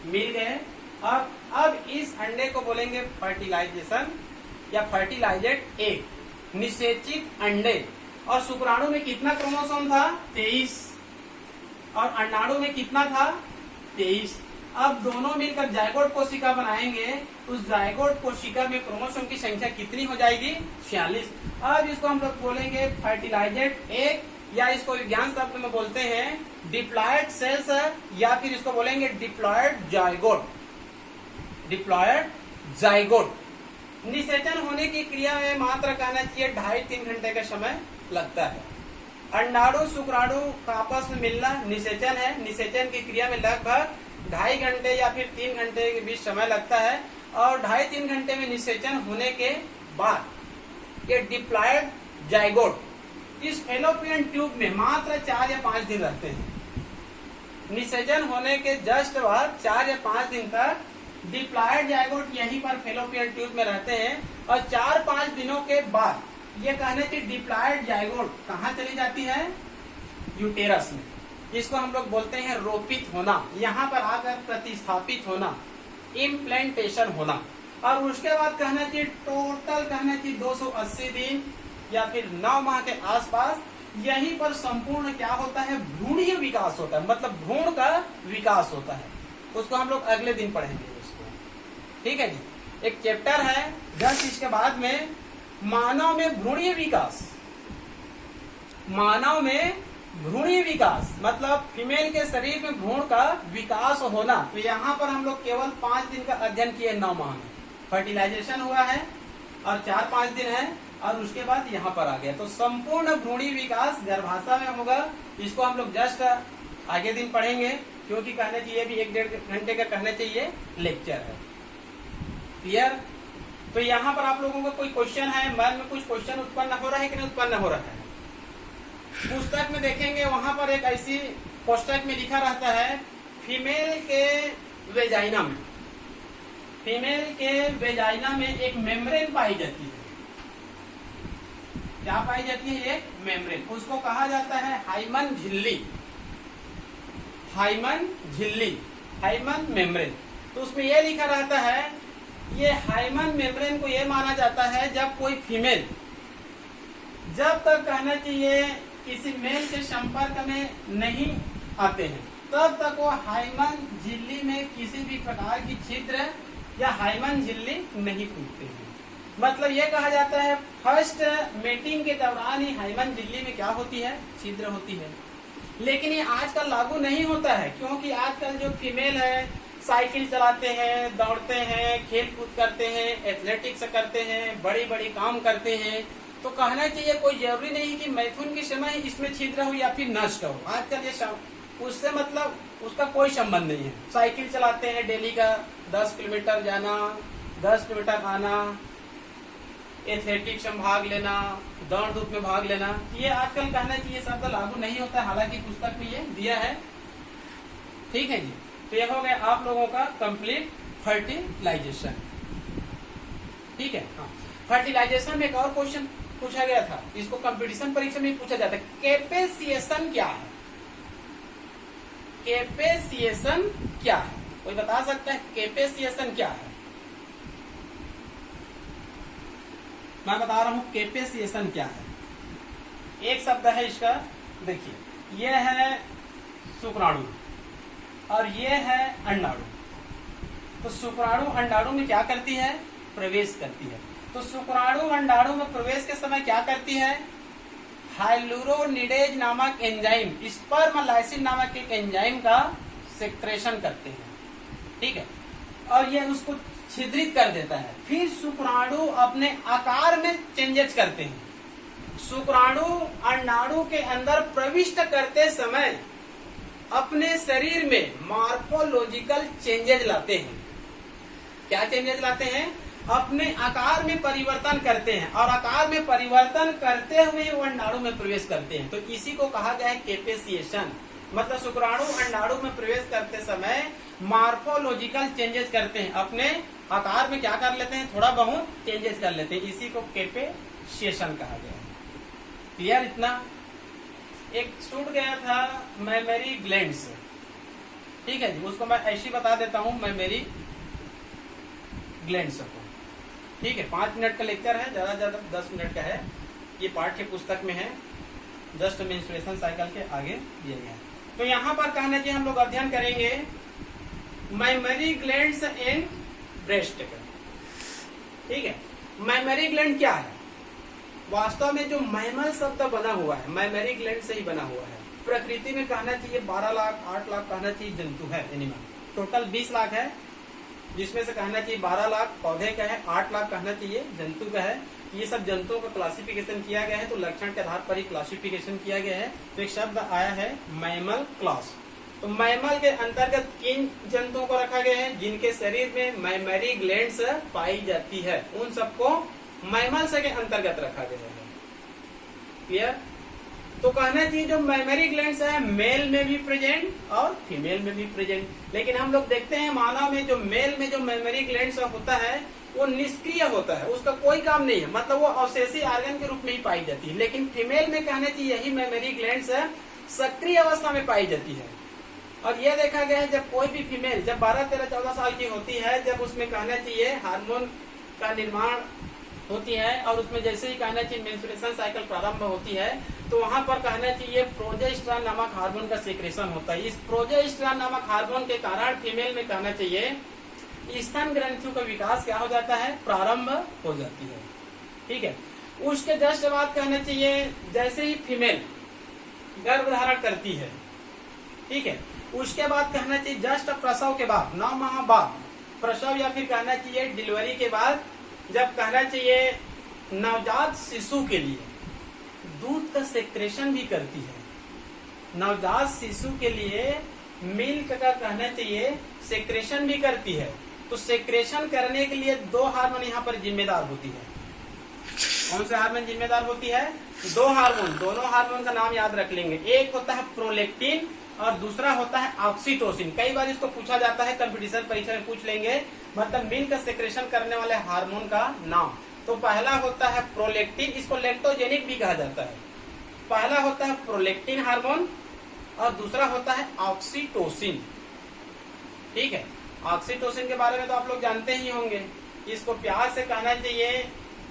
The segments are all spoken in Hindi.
मिल गए। अब इस अंडे को बोलेंगे फर्टिलाइजेशन या फर्टिलाइजेड एग, निषेचित अंडे। और शुक्राणु में कितना क्रोमोसोम था? 23। और अंडाणु में कितना था? 23। अब दोनों मिलकर जायगोट कोशिका बनाएंगे। उस जायगोट कोशिका में क्रोमोसोम की संख्या कितनी हो जाएगी? 46। अब इसको हम लोग बोलेंगे फर्टिलाइजेड एग, या इसको विज्ञान शब्द में बोलते हैं डिप्लॉयड सेल्स, या फिर इसको बोलेंगे डिप्लॉयड जायगोट। Diploid zygote. निषेचन होने की क्रिया में मात्र कहना चाहिए 2.5-3 घंटे का समय लगता है। अंडाणु शुक्राणु का आपस में मिलना निषेचन है। निषेचन की क्रिया में लगभग 2.5 घंटे या फिर 3 घंटे के बीच समय लगता है। और 2.5-3 घंटे में निषेचन होने के बाद ये डिप्लॉयड जायगोट इस फेलोपियन ट्यूब में मात्र 4 या 5 दिन रहते हैं। निषेचन होने के जस्ट बाद 4 या 5 दिन तक डिप्लॉयड जायगोट यहीं पर फेलोपियन ट्यूब में रहते हैं। और 4-5 दिनों के बाद ये कहने की डिप्लॉयड जायगोट कहाँ चली जाती है? यूटेरस में। इसको हम लोग बोलते हैं रोपित होना, यहाँ पर आकर प्रतिस्थापित होना, इम्प्लांटेशन होना। और उसके बाद कहना चाहिए टोटल कहना चाहिए 280 दिन या फिर 9 माह के आसपास यहीं पर संपूर्ण क्या होता है? भ्रूणीय विकास होता है, मतलब भ्रूण का विकास होता है। उसको हम लोग अगले दिन पढ़ेंगे उसको, ठीक है जी। एक चैप्टर है जस्ट इसके बाद में मानव में भ्रूणीय विकास। मानव में भ्रूणीय विकास मतलब फीमेल के शरीर में भ्रूण का विकास होना। तो यहाँ पर हम लोग केवल 5 दिन का अध्ययन किए 9 माह में। फर्टिलाइजेशन हुआ है और 4-5 दिन है और उसके बाद यहाँ पर आ गया। तो संपूर्ण भ्रूणीय विकास गर्भाशय में होगा। इसको हम लोग जस्ट आगे दिन पढ़ेंगे, क्योंकि कहना चाहिए भी 1-1.5 घंटे का कहना चाहिए लेक्चर है। क्लियर? तो यहाँ पर आप लोगों का कोई क्वेश्चन है? मन में कुछ क्वेश्चन उत्पन्न हो रहा है कि नहीं उत्पन्न हो रहा है? पुस्तक में देखेंगे वहां पर एक ऐसी पुस्तक में लिखा रहता है फीमेल के वेजाइना में, फीमेल के वेजाइना में एक मेम्ब्रेन पाई जाती है। क्या पाई जाती है? एक मेम्ब्रेन। उसको कहा जाता है हाइमन झिल्ली। हाइमन झिल्ली, हाइमन मेम्ब्रेन। तो उसमें यह लिखा रहता है, ये हाइमन मेम्ब्रेन को यह माना जाता है जब कोई फीमेल जब तक कहना चाहिए किसी मेल के संपर्क में नहीं आते हैं तब तक वो हाइमन झिल्ली में किसी भी प्रकार की छिद्र या हाइमन झिल्ली नहीं टूटते हैं। मतलब ये कहा जाता है फर्स्ट मेटिंग के दौरान ही हाइमन झिल्ली में क्या होती है? छिद्र होती है। लेकिन ये आजकल लागू नहीं होता है, क्योंकि आजकल जो फीमेल है साइकिल चलाते हैं, दौड़ते हैं, खेल कूद करते हैं, एथलेटिक्स करते हैं, बड़ी बड़ी काम करते हैं। तो कहना चाहिए कोई जरूरी नहीं कि मैथुन के समय इसमें छिद्र हो या फिर नष्ट हो। आजकल ये उससे मतलब उसका कोई संबंध नहीं है। साइकिल चलाते हैं डेली का 10 किलोमीटर जाना, 10 किलोमीटर आना, एथलेटिक्स में भाग लेना, दौड़ धूप में भाग लेना, ये आजकल कहना चाहिए शब्द लागू नहीं होता है। हालांकि पुस्तक में ये दिया है, ठीक है जी। तो ये हो गया आप लोगों का कंप्लीट फर्टिलाइजेशन, ठीक है। हाँ, फर्टिलाइजेशन में एक और क्वेश्चन पूछा गया था, इसको कंपटीशन परीक्षा में पूछा जाता है। कैपेसिएशन क्या है? कैपेसिएशन क्या है? कोई बता सकता है कैपेसिएशन क्या है? मैं बता रहा हूं कैपेसिएशन क्या है। एक शब्द है इसका, देखिए यह है शुक्राणु और ये है अंडाणु। तो शुक्राणु अंडाणु में क्या करती है? प्रवेश करती है। तो शुक्राणु अंडाणु में प्रवेश के समय क्या करती है? हाइलुरोनिडेज नामक एंजाइम, स्पर्मलाइसिन नामक एक एंजाइम का सेक्रेशन करते हैं, ठीक है। और ये उसको छिद्रित कर देता है। फिर शुक्राणु अपने आकार में चेंजेस करते हैं। शुक्राणु अंडाणु के अंदर प्रविष्ट करते समय अपने शरीर में मॉर्फोलॉजिकल चेंजेस लाते हैं। क्या चेंजेस लाते हैं? अपने आकार में परिवर्तन करते हैं और आकार में परिवर्तन करते हुए वो अंडाणु में प्रवेश करते हैं। तो इसी को कहा गया है कैपेसिएशन। मतलब शुक्राणु अंडाणु में प्रवेश करते समय मॉर्फोलॉजिकल चेंजेस करते हैं, अपने आकार में क्या कर लेते हैं? थोड़ा बहुत चेंजेस कर लेते हैं। इसी को कैपेसिएशन कहा गया है। क्लियर? इतना एक छूट गया था मेमोरी ग्लैंड से। ठीक है जी, उसको मैं ऐसे बता देता हूँ मेमोरी ग्लैंड्स को। ठीक है, 5 मिनट का लेक्चर है, ज्यादा ज्यादा 10 मिनट का है। ये पाठ्य पुस्तक में है, जस्ट मेंस्ट्रुएशन साइकिल के आगे दिए गए हैं। तो यहाँ पर कहना चाहिए हम लोग अध्ययन करेंगे मेमोरी ग्लैंड्स इन ब्रेस्ट का। ठीक है, मेमोरी ग्लैंड क्या है? वास्तव में जो मैमल शब्द बना हुआ है मेमोरी ग्लैंड से ही बना हुआ है। प्रकृति में कहना चाहिए 12 लाख 8 लाख कहना चाहिए जंतु है, एनिमल टोटल 20 लाख है, जिसमें से कहना चाहिए 12 लाख पौधे का है, 8 लाख कहना चाहिए जंतु का है। ये सब जंतुओं का क्लासिफिकेशन किया गया है, तो लक्षण के आधार पर ही क्लासिफिकेशन किया गया है। तो एक शब्द आया है मैमल क्लास। तो मैमल के अंतर्गत किन जंतुओं को रखा गया है? जिनके शरीर में मेमोरी ग्लैंड्स पाई जाती है, उन सबको मैमल्स के अंतर्गत रखा गया है। क्लियर? तो कहना चाहिए जो मेमोरी ग्लैंड्स है मेल में भी प्रेजेंट और फीमेल में भी प्रेजेंट। लेकिन हम लोग देखते हैं मानव में जो मेल में जो मेमोरी ग्लैंड्स होता है वो निष्क्रिय होता है, उसका कोई काम नहीं है, मतलब वो अवशेषी ऑर्गन के रूप में ही पाई जाती है। लेकिन फीमेल में कहना चाहिए यही मेमोरी ग्लैंड्स सक्रिय अवस्था में पाई जाती है। और यह देखा गया है जब कोई भी फीमेल जब 12, 13, 14 साल की होती है, जब उसमें कहना चाहिए हार्मोन का निर्माण होती है और उसमें जैसे ही कहना चाहिए मेंस्ट्रुएशन साइकिल प्रारंभ होती है, तो वहां पर कहना चाहिए प्रोजेस्टेरॉन नामक हार्मोन का सेक्रेशन होता है। इस प्रोजेस्टेरॉन नामक हार्मोन के कारण फीमेल में कहना चाहिए स्तन ग्रंथियों का विकास क्या हो जाता है? प्रारंभ हो जाती है। ठीक है, उसके जस्ट बाद कहना चाहिए जैसे ही फीमेल गर्भ धारण करती है, ठीक है, उसके बाद कहना चाहिए जस्ट प्रसव के बाद 9 माह बाद प्रसव या फिर कहना चाहिए डिलीवरी के बाद जब कहना चाहिए नवजात शिशु के लिए दूध का सेक्रेशन भी करती है। नवजात शिशु के लिए मिल्क का कहना चाहिए सेक्रेशन भी करती है। तो सेक्रेशन करने के लिए 2 हार्मोन यहाँ पर जिम्मेदार होती है। कौन से हार्मोन जिम्मेदार होती है? 2 हार्मोन। दोनों हार्मोन का नाम याद रख लेंगे, एक होता है प्रोलेक्टिन और दूसरा होता है ऑक्सीटोसिन। कई बार इसको पूछा जाता है, कंपटीशन परीक्षा में पूछ लेंगे, मतलब मिल्क का सेक्रेशन करने वाले हार्मोन का नाम। तो पहला होता है प्रोलेक्टिन, इसको लेक्टोजेनिक भी कहा जाता है। पहला होता है प्रोलेक्टिन हार्मोन और दूसरा होता है ऑक्सीटोसिन। ठीक है, ऑक्सीटोसिन के बारे में तो आप लोग जानते ही होंगे, इसको प्यार से कहना चाहिए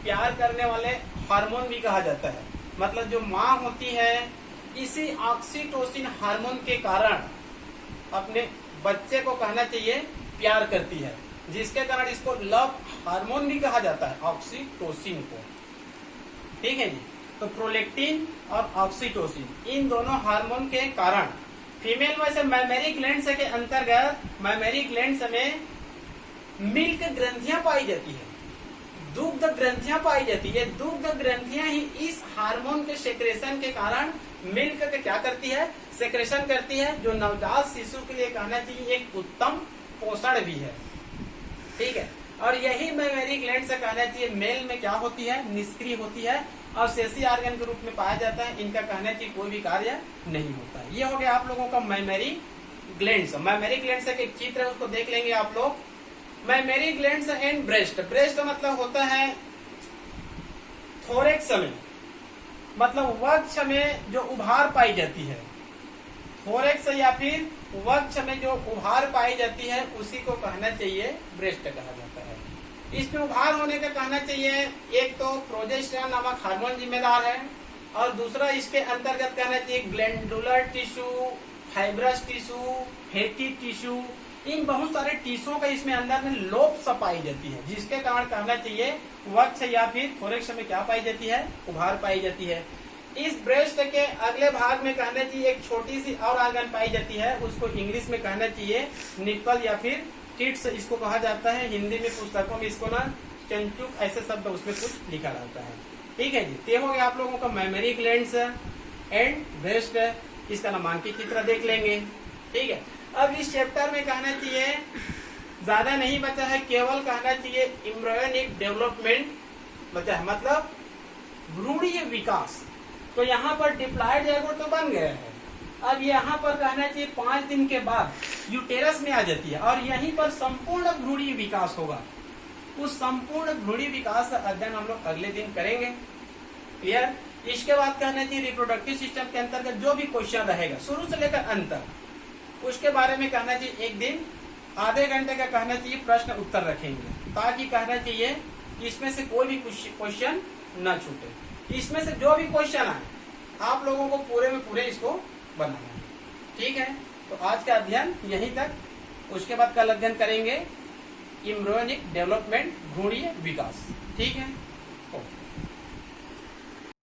प्यार करने वाले हार्मोन भी कहा जाता है। मतलब जो माँ होती है इसी ऑक्सीटोसिन हार्मोन के कारण अपने बच्चे को कहना चाहिए प्यार करती है, जिसके कारण इसको लव हार्मोन भी कहा जाता है, ऑक्सीटोसिन को। ठीक है जी, तो प्रोलेक्टिन और ऑक्सीटोसिन इन दोनों हार्मोन के कारण फीमेल में से मेमोरी ग्लैंड्स के अंतर्गत मेमोरी ग्लैंड्स में मिल्क ग्रंथियां पाई जाती है, दुग्ध ग्रंथियां पाई जाती है। दुग्ध ग्रंथियां ही इस हार्मोन के सेक्रेशन के कारण मिल्क के क्या करती है? सेक्रेशन करती है, जो नवजात शिशु के लिए कहना चाहिए एक उत्तम पोषण भी है। ठीक है, और यही मेमोरी ग्लैंड से कहना चाहिए मेल में क्या होती है? निष्क्रिय होती है और शेषी ऑर्गन के रूप में पाया जाता है। इनका कहना चाहिए कोई भी कार्य नहीं होता। ये हो गया आप लोगों का मेमोरी ग्लैंड्स। मेमोरी ग्लैंड्स का एक चित्र है, उसको देख लेंगे आप लोग। Mammary glands and breast. Breast मतलब होता है थोरेक्स में, मतलब वक्ष में जो उभार पाई जाती है। थोरेक्स या फिर वक्ष में जो उभार पाई जाती है उसी को कहना चाहिए ब्रेस्ट कहा जाता है। इसमें उभार होने का कहना चाहिए एक तो प्रोजेस्टेरॉन नामक हार्मोन जिम्मेदार है और दूसरा इसके अंतर्गत कहना चाहिए glandular tissue, fibrous tissue, fatty tissue, इन बहुत सारे टिश्यू का इसमें अंदर में लोब्स पाई जाती है, जिसके कारण कहना चाहिए वक्ष या फिर थोरेक्स में क्या पाई जाती है? उभार पाई जाती है। इस ब्रेस्ट के अगले भाग में कहना चाहिए एक छोटी सी और ऑर्गन पाई जाती है, उसको इंग्लिश में कहना चाहिए निप्पल या फिर टिट्स इसको कहा जाता है। हिंदी में पुस्तकों में इसको ना चंचुक ऐसे शब्द उसमें कुछ लिखा रहता है। ठीक है जी, ते हो गया आप लोगों का मेमोरी ग्लैंड्स एंड ब्रेस्ट। इसका नामांकित चित्र देख लेंगे। ठीक है, अब इस चैप्टर में कहना चाहिए ज्यादा नहीं बचा है, केवल कहना चाहिए एम्ब्रियोनिक डेवलपमेंट बचा है, मतलब भ्रूणीय विकास। तो यहाँ पर डिप्लॉयड जाइगोट तो बन गया है, अब यहाँ पर कहना चाहिए 5 दिन के बाद यूटेरस में आ जाती है और यहीं पर संपूर्ण भ्रूणीय विकास होगा। उस संपूर्ण भ्रूणीय विकास का अध्ययन हम लोग अगले दिन करेंगे। क्लियर? इसके बाद कहना चाहिए रिप्रोडक्टिव सिस्टम के अंतर्गत जो भी क्वेश्चन रहेगा शुरू से लेकर अंत तक, उसके बारे में कहना चाहिए एक दिन आधे घंटे का कहना चाहिए प्रश्न उत्तर रखेंगे, ताकि कहना चाहिए इसमें से कोई भी क्वेश्चन न छूटे। इसमें से जो भी क्वेश्चन आए आप लोगों को पूरे में पूरे इसको बनाना है, ठीक है। तो आज का अध्ययन यहीं तक, उसके बाद कल अध्ययन करेंगे एम्ब्रियोनिक डेवलपमेंट, भ्रूणीय विकास, ठीक है।